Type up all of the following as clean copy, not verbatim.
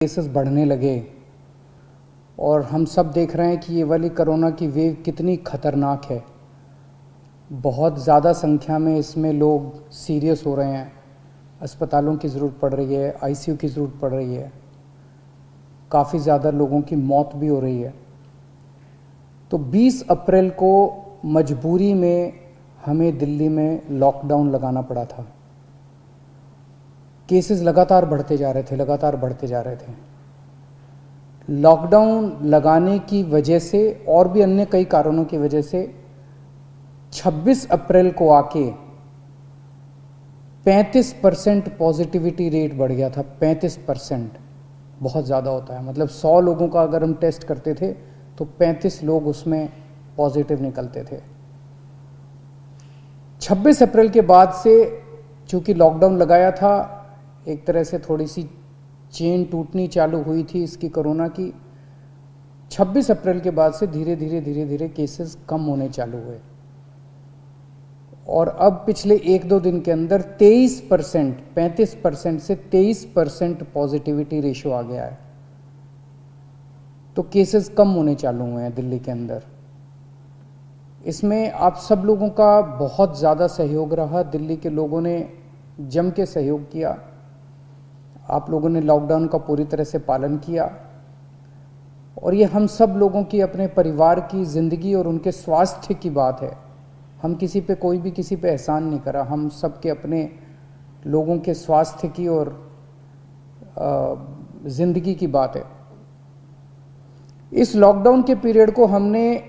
Cases बढ़ने लगे और हम सब देख रहे हैं कि ये वाली कोरोना की वेव कितनी ख़तरनाक है। बहुत ज़्यादा संख्या में इसमें लोग सीरियस हो रहे हैं, अस्पतालों की ज़रूरत पड़ रही है, आईसीयू की ज़रूरत पड़ रही है, काफ़ी ज़्यादा लोगों की मौत भी हो रही है। तो 20 अप्रैल को मजबूरी में हमें दिल्ली में लॉकडाउन लगाना पड़ा था। केसेस लगातार बढ़ते जा रहे थे। लॉकडाउन लगाने की वजह से और भी अन्य कई कारणों की वजह से 26 अप्रैल को आके 35% पॉजिटिविटी रेट बढ़ गया था। 35% बहुत ज़्यादा होता है। मतलब 100 लोगों का अगर हम टेस्ट करते थे तो 35 लोग उसमें पॉजिटिव निकलते थे। 26 अप्रैल के बाद से चूँकि लॉकडाउन लगाया था, एक तरह से थोड़ी सी चेन टूटनी चालू हुई थी इसकी कोरोना की। 26 अप्रैल के बाद से धीरे धीरे केसेस कम होने चालू हुए और अब पिछले 1-2 दिन के अंदर 23%, 35% से 23% पॉजिटिविटी रेशियो आ गया है। तो केसेस कम होने चालू हुए हैं दिल्ली के अंदर। इसमें आप सब लोगों का बहुत ज़्यादा सहयोग रहा। दिल्ली के लोगों ने जम के सहयोग किया। आप लोगों ने लॉकडाउन का पूरी तरह से पालन किया और ये हम सब लोगों की, अपने परिवार की ज़िंदगी और उनके स्वास्थ्य की बात है। हम किसी पे, कोई भी किसी पे एहसान नहीं करा। हम सब के अपने लोगों के स्वास्थ्य की और ज़िंदगी की बात है। इस लॉकडाउन के पीरियड को हमने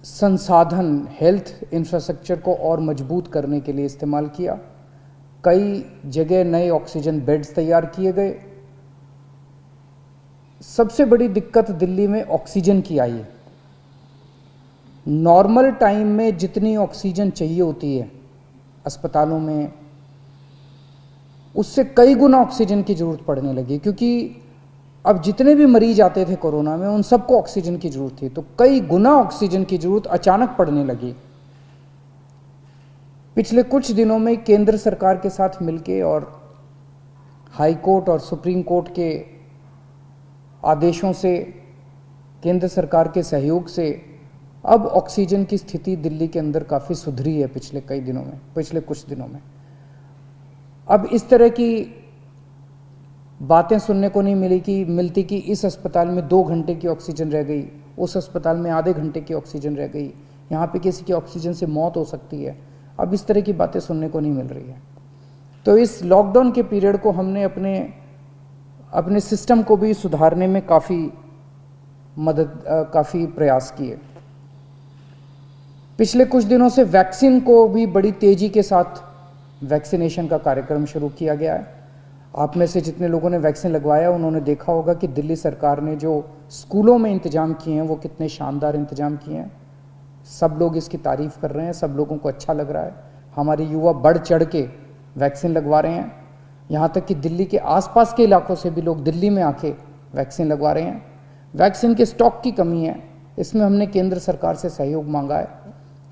संसाधन, हेल्थ इंफ्रास्ट्रक्चर को और मजबूत करने के लिए इस्तेमाल किया। कई जगह नए ऑक्सीजन बेड्स तैयार किए गए। सबसे बड़ी दिक्कत दिल्ली में ऑक्सीजन की आई है। नॉर्मल टाइम में जितनी ऑक्सीजन चाहिए होती है अस्पतालों में, उससे कई गुना ऑक्सीजन की ज़रूरत पड़ने लगी, क्योंकि अब जितने भी मरीज आते थे कोरोना में उन सबको ऑक्सीजन की ज़रूरत थी। तो कई गुना ऑक्सीजन की ज़रूरत अचानक पड़ने लगी। पिछले कुछ दिनों में केंद्र सरकार के साथ मिलके और हाई कोर्ट और सुप्रीम कोर्ट के आदेशों से, केंद्र सरकार के सहयोग से अब ऑक्सीजन की स्थिति दिल्ली के अंदर काफ़ी सुधरी है पिछले कुछ दिनों में। अब इस तरह की बातें सुनने को नहीं मिलती कि इस अस्पताल में 2 घंटे की ऑक्सीजन रह गई, उस अस्पताल में आधे घंटे की ऑक्सीजन रह गई, यहाँ पे किसी की ऑक्सीजन से मौत हो सकती है। अब इस तरह की बातें सुनने को नहीं मिल रही है। तो इस लॉकडाउन के पीरियड को हमने अपने सिस्टम को भी सुधारने में काफ़ी प्रयास किए। पिछले कुछ दिनों से वैक्सीन को भी बड़ी तेज़ी के साथ वैक्सीनेशन का कार्यक्रम शुरू किया गया है। आप में से जितने लोगों ने वैक्सीन लगवाया उन्होंने देखा होगा कि दिल्ली सरकार ने जो स्कूलों में इंतजाम किए हैं वो कितने शानदार इंतजाम किए हैं। सब लोग इसकी तारीफ़ कर रहे हैं, सब लोगों को अच्छा लग रहा है। हमारे युवा बढ़ चढ़ के वैक्सीन लगवा रहे हैं। यहाँ तक कि दिल्ली के आसपास के इलाकों से भी लोग दिल्ली में आके वैक्सीन लगवा रहे हैं। वैक्सीन के स्टॉक की कमी है, इसमें हमने केंद्र सरकार से सहयोग मांगा है।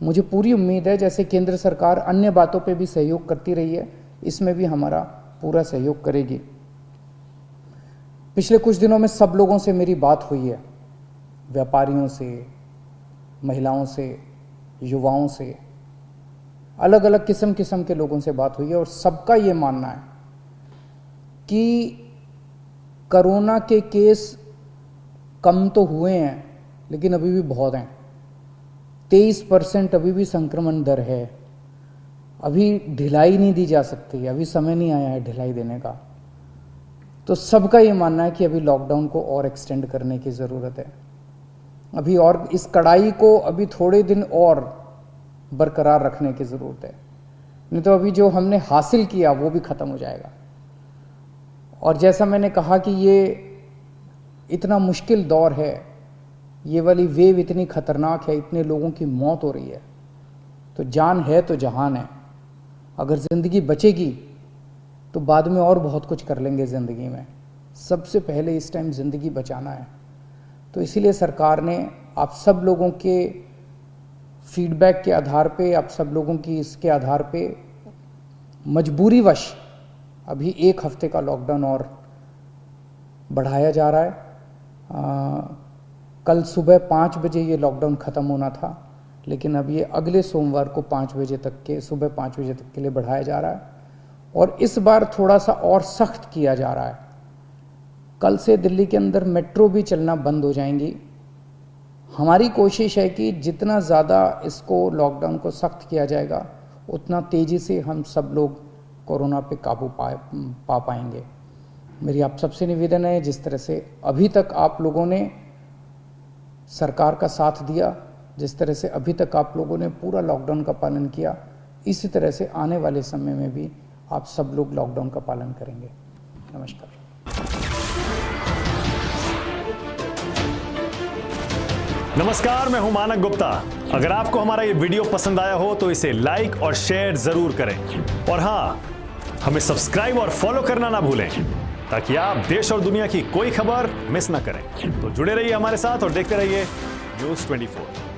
मुझे पूरी उम्मीद है जैसे केंद्र सरकार अन्य बातों पे भी सहयोग करती रही है, इसमें भी हमारा पूरा सहयोग करेगी। पिछले कुछ दिनों में सब लोगों से मेरी बात हुई है, व्यापारियों से, महिलाओं से, युवाओं से, अलग अलग किस्म के लोगों से बात हुई है और सबका ये मानना है कि कोरोना के केस कम तो हुए हैं लेकिन अभी भी बहुत हैं। 23% अभी भी संक्रमण दर है। अभी ढिलाई नहीं दी जा सकती, अभी समय नहीं आया है ढिलाई देने का। तो सबका ये मानना है कि अभी लॉकडाउन को और एक्सटेंड करने की ज़रूरत है। अभी और इस कड़ाई को अभी थोड़े दिन और बरकरार रखने की ज़रूरत है, नहीं तो अभी जो हमने हासिल किया वो भी ख़त्म हो जाएगा। और जैसा मैंने कहा कि ये इतना मुश्किल दौर है, ये वाली वेव इतनी ख़तरनाक है, इतने लोगों की मौत हो रही है, तो जान है तो जहान है। अगर ज़िंदगी बचेगी तो बाद में और बहुत कुछ कर लेंगे ज़िंदगी में। सबसे पहले इस टाइम ज़िंदगी बचाना है। तो इसीलिए सरकार ने आप सब लोगों के फीडबैक के आधार पे, आप सब लोगों की इसके आधार पे मजबूरीवश अभी 1 हफ्ते का लॉकडाउन और बढ़ाया जा रहा है। कल सुबह 5 बजे ये लॉकडाउन ख़त्म होना था, लेकिन अब ये अगले सोमवार को 5 बजे तक के, सुबह 5 बजे तक के लिए बढ़ाया जा रहा है और इस बार थोड़ा सा और सख्त किया जा रहा है। कल से दिल्ली के अंदर मेट्रो भी चलना बंद हो जाएंगी। हमारी कोशिश है कि जितना ज़्यादा इसको लॉकडाउन को सख्त किया जाएगा उतना तेज़ी से हम सब लोग कोरोना पे काबू पा पाएंगे। मेरी आप सबसे निवेदन है, जिस तरह से अभी तक आप लोगों ने सरकार का साथ दिया, जिस तरह से अभी तक आप लोगों ने पूरा लॉकडाउन का पालन किया, इसी तरह से आने वाले समय में भी आप सब लोग लॉकडाउन का पालन करेंगे। नमस्कार। नमस्कार, मैं हूं मानक गुप्ता। अगर आपको हमारा ये वीडियो पसंद आया हो तो इसे लाइक और शेयर जरूर करें और हाँ, हमें सब्सक्राइब और फॉलो करना ना भूलें ताकि आप देश और दुनिया की कोई खबर मिस ना करें। तो जुड़े रहिए हमारे साथ और देखते रहिए न्यूज़ 24।